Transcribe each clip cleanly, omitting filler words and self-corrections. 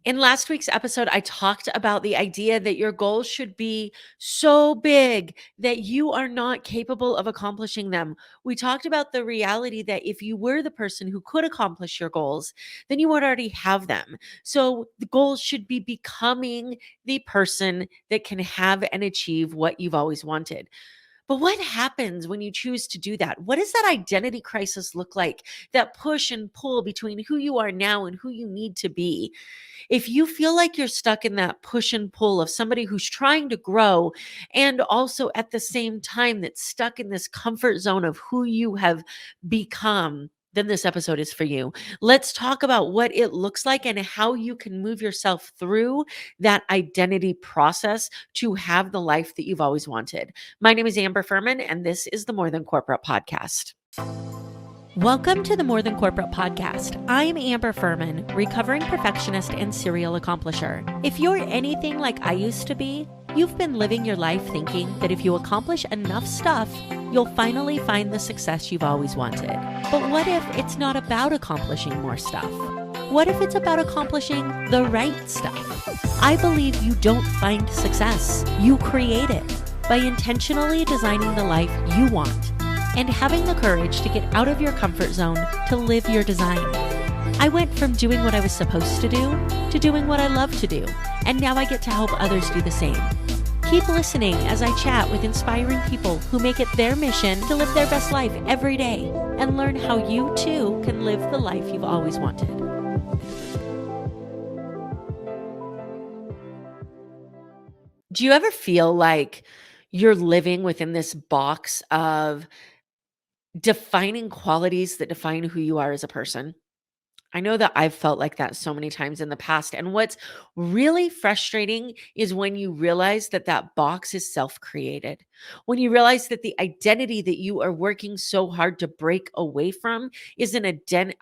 In last week's episode, I talked about the idea that your goals should be so big that you are not capable of accomplishing them. We talked about the reality that if you were the person who could accomplish your goals, then you would already have them. So the goals should be becoming the person that can have and achieve what you've always wanted. But what happens when you choose to do that? What does that identity crisis look like? That push and pull between who you are now and who you need to be? If you feel like you're stuck in that push and pull of somebody who's trying to grow and also at the same time that's stuck in this comfort zone of who you have become, then this episode is for you. Let's talk about what it looks like and how you can move yourself through that identity process to have the life that you've always wanted. My name is Amber Fuhriman, and this is the More Than Corporate podcast. Welcome to the More Than Corporate podcast. I'm Amber Fuhriman, recovering perfectionist and serial accomplisher. If you're anything like I used to be, you've been living your life thinking that if you accomplish enough stuff, you'll finally find the success you've always wanted. But what if it's not about accomplishing more stuff? What if it's about accomplishing the right stuff? I believe you don't find success, you create it by intentionally designing the life you want and having the courage to get out of your comfort zone to live your design. I went from doing what I was supposed to do to doing what I love to do, and now I get to help others do the same. Keep listening as I chat with inspiring people who make it their mission to live their best life every day and learn how you too can live the life you've always wanted. Do you ever feel like you're living within this box of defining qualities that define who you are as a person? I know that I've felt like that so many times in the past. And what's really frustrating is when you realize that that box is self created. When you realize that the identity that you are working so hard to break away from is an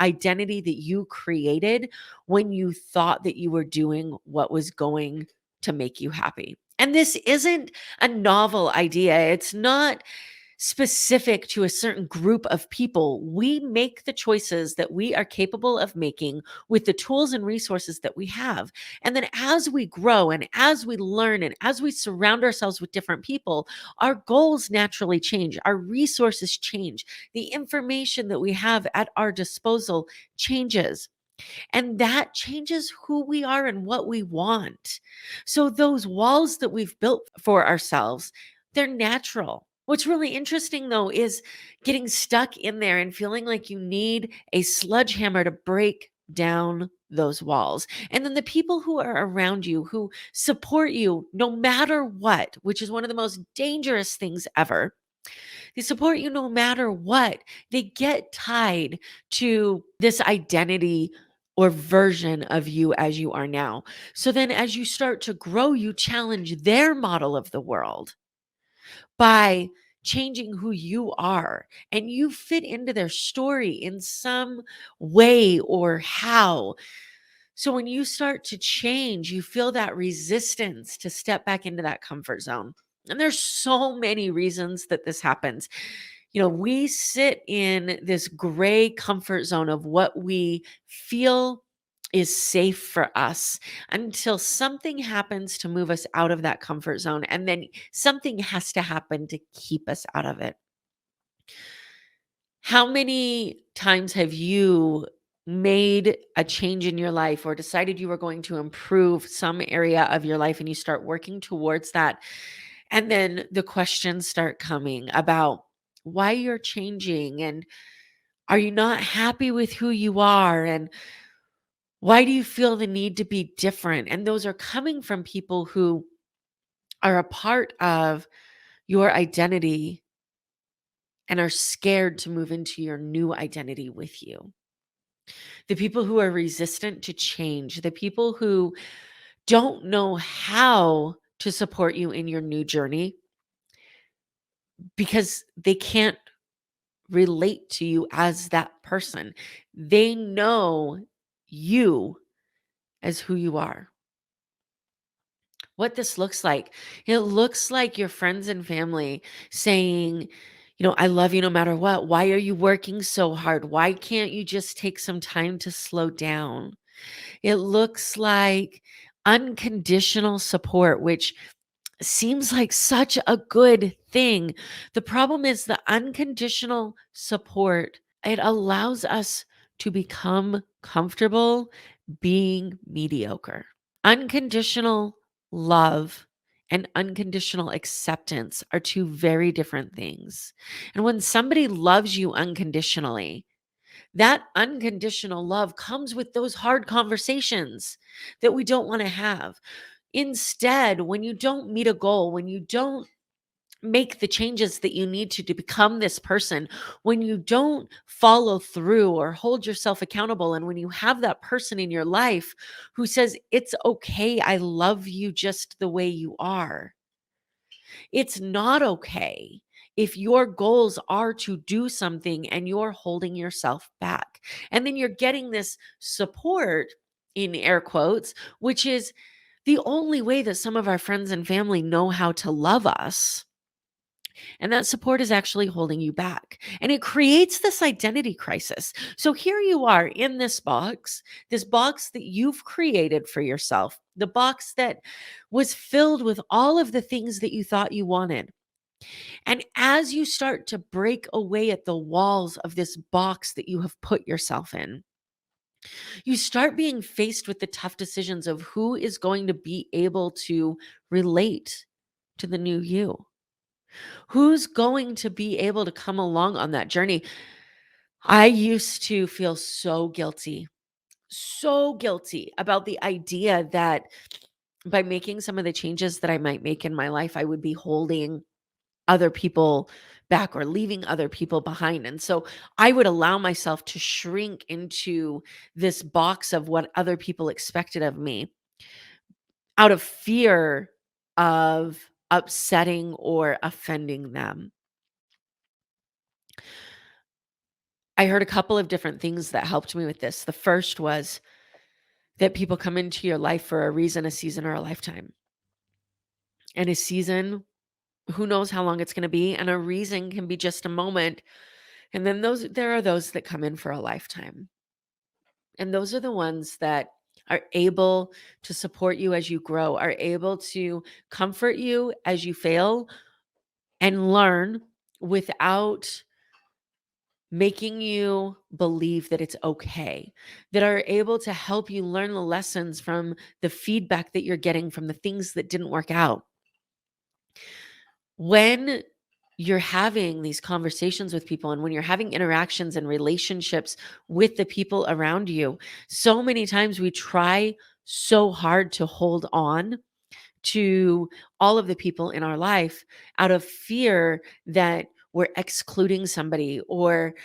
identity that you created when you thought that you were doing what was going to make you happy. And this isn't a novel idea. It's not specific to a certain group of people. We make the choices that we are capable of making with the tools and resources that we have. And then as we grow and as we learn and as we surround ourselves with different people, our goals naturally change, our resources change, the information that we have at our disposal changes. And that changes who we are and what we want. So those walls that we've built for ourselves, they're natural. What's really interesting though is getting stuck in there and feeling like you need a sledgehammer to break down those walls. And then the people who are around you, who support you no matter what, which is one of the most dangerous things ever. They support you no matter what. They get tied to this identity or version of you as you are now. So then as you start to grow, you challenge their model of the world by changing who you are, and you fit into their story in some way or how. So when you start to change, you feel that resistance to step back into that comfort zone. And there's so many reasons that this happens. You know, we sit in this gray comfort zone of what we feel is safe for us until something happens to move us out of that comfort zone. And then something has to happen to keep us out of it. How many times have you made a change in your life or decided you were going to improve some area of your life and you start working towards that? And then the questions start coming about why you're changing, and are you not happy with who you are? And why do you feel the need to be different? And those are coming from people who are a part of your identity and are scared to move into your new identity with you. The people who are resistant to change, the people who don't know how to support you in your new journey because they can't relate to you as that person. They know you as who you are. What this looks like, it looks like your friends and family saying, I love you no matter what. Why are you working so hard? Why can't you just take some time to slow down? It looks like unconditional support, which seems like such a good thing. The problem is the unconditional support, it allows us to become comfortable being mediocre. Unconditional love and unconditional acceptance are two very different things. And when somebody loves you unconditionally, that unconditional love comes with those hard conversations that we don't want to have. Instead, when you don't meet a goal, when you don't make the changes that you need to become this person, when you don't follow through or hold yourself accountable, and when you have that person in your life who says, "It's okay, I love you just the way you are." It's not okay if your goals are to do something and you're holding yourself back. And then you're getting this support, in air quotes, which is the only way that some of our friends and family know how to love us. And that support is actually holding you back. And it creates this identity crisis. So here you are in this box that you've created for yourself, the box that was filled with all of the things that you thought you wanted. And as you start to break away at the walls of this box that you have put yourself in, you start being faced with the tough decisions of who is going to be able to relate to the new you. Who's going to be able to come along on that journey? I used to feel so guilty about the idea that by making some of the changes that I might make in my life, I would be holding other people back or leaving other people behind. And so I would allow myself to shrink into this box of what other people expected of me out of fear of upsetting or offending them. I heard a couple of different things that helped me with this. The first was that people come into your life for a reason, a season, or a lifetime. And a season, who knows how long it's going to be, and a reason can be just a moment. And then there are those that come in for a lifetime. And those are the ones that are able to support you as you grow, are able to comfort you as you fail and learn without making you believe that it's okay, that are able to help you learn the lessons from the feedback that you're getting from the things that didn't work out. When you're having these conversations with people and when you're having interactions and relationships with the people around you, so many times we try so hard to hold on to all of the people in our life out of fear that we're excluding somebody or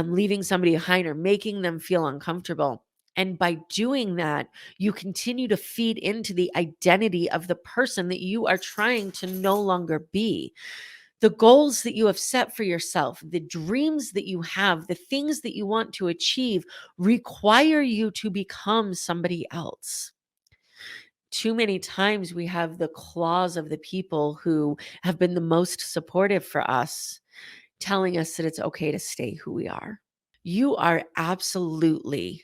leaving somebody behind or making them feel uncomfortable. And by doing that, you continue to feed into the identity of the person that you are trying to no longer be. The goals that you have set for yourself, the dreams that you have, the things that you want to achieve require you to become somebody else. Too many times we have the claws of the people who have been the most supportive for us telling us that it's okay to stay who we are. You are absolutely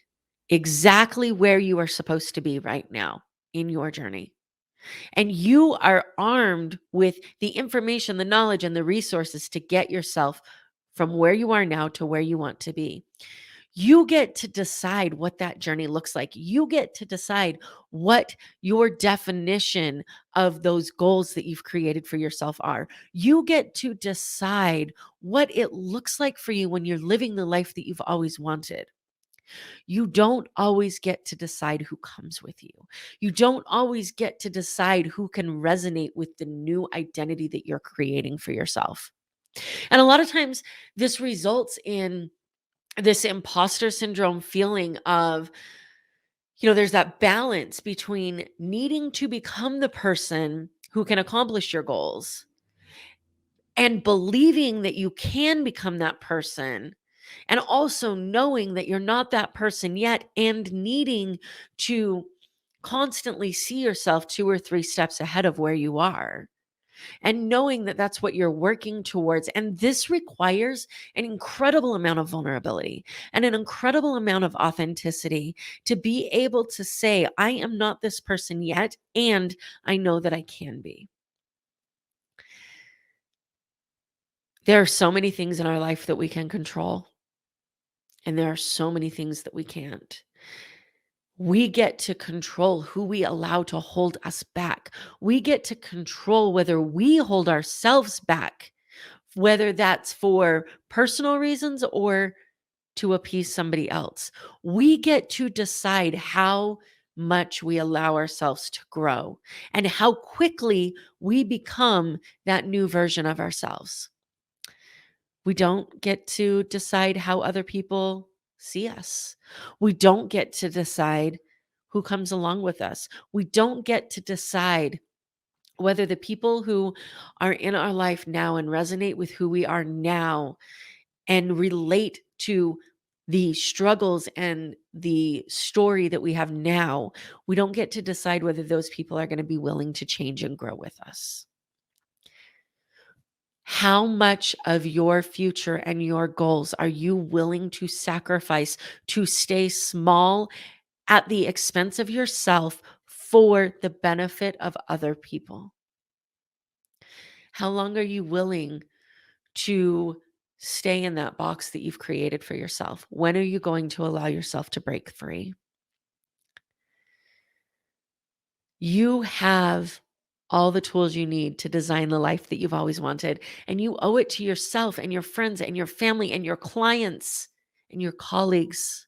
exactly where you are supposed to be right now in your journey. And you are armed with the information, the knowledge, and the resources to get yourself from where you are now to where you want to be. You get to decide what that journey looks like. You get to decide what your definition of those goals that you've created for yourself are. You get to decide what it looks like for you when you're living the life that you've always wanted. You don't always get to decide who comes with you. You don't always get to decide who can resonate with the new identity that you're creating for yourself. And a lot of times, this results in this imposter syndrome feeling of, there's that balance between needing to become the person who can accomplish your goals and believing that you can become that person, and also knowing that you're not that person yet and needing to constantly see yourself 2 or 3 steps ahead of where you are. and knowing that that's what you're working towards. And this requires an incredible amount of vulnerability and an incredible amount of authenticity to be able to say, I am not this person yet, and I know that I can be. There are so many things in our life that we can control, and there are so many things that we can't. We get to control who we allow to hold us back. We get to control whether we hold ourselves back, whether that's for personal reasons or to appease somebody else. We get to decide how much we allow ourselves to grow and how quickly we become that new version of ourselves. We don't get to decide how other people see us. We don't get to decide who comes along with us. We don't get to decide whether the people who are in our life now and resonate with who we are now and relate to the struggles and the story that we have now, we don't get to decide whether those people are going to be willing to change and grow with us. How much of your future and your goals are you willing to sacrifice to stay small at the expense of yourself for the benefit of other people? How long are you willing to stay in that box that you've created for yourself? When are you going to allow yourself to break free? You have all the tools you need to design the life that you've always wanted, and you owe it to yourself and your friends and your family and your clients and your colleagues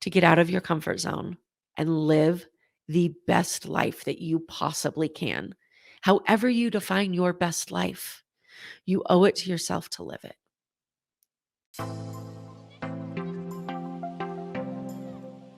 to get out of your comfort zone and live the best life that you possibly can. However you define your best life, you owe it to yourself to live it.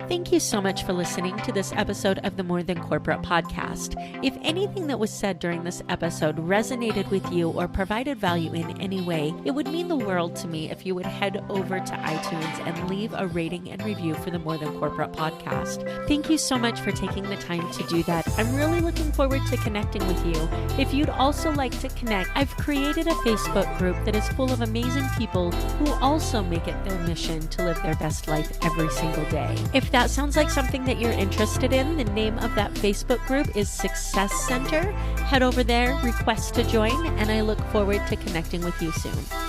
Thank you so much for listening to this episode of the More Than Corporate podcast. If anything that was said during this episode resonated with you or provided value in any way, it would mean the world to me if you would head over to iTunes and leave a rating and review for the More Than Corporate podcast. Thank you so much for taking the time to do that. I'm really looking forward to connecting with you. If you'd also like to connect, I've created a Facebook group that is full of amazing people who also make it their mission to live their best life every single day. If that sounds like something that you're interested in, the name of that Facebook group is Success Center. Head over there, request to join, and I look forward to connecting with you soon.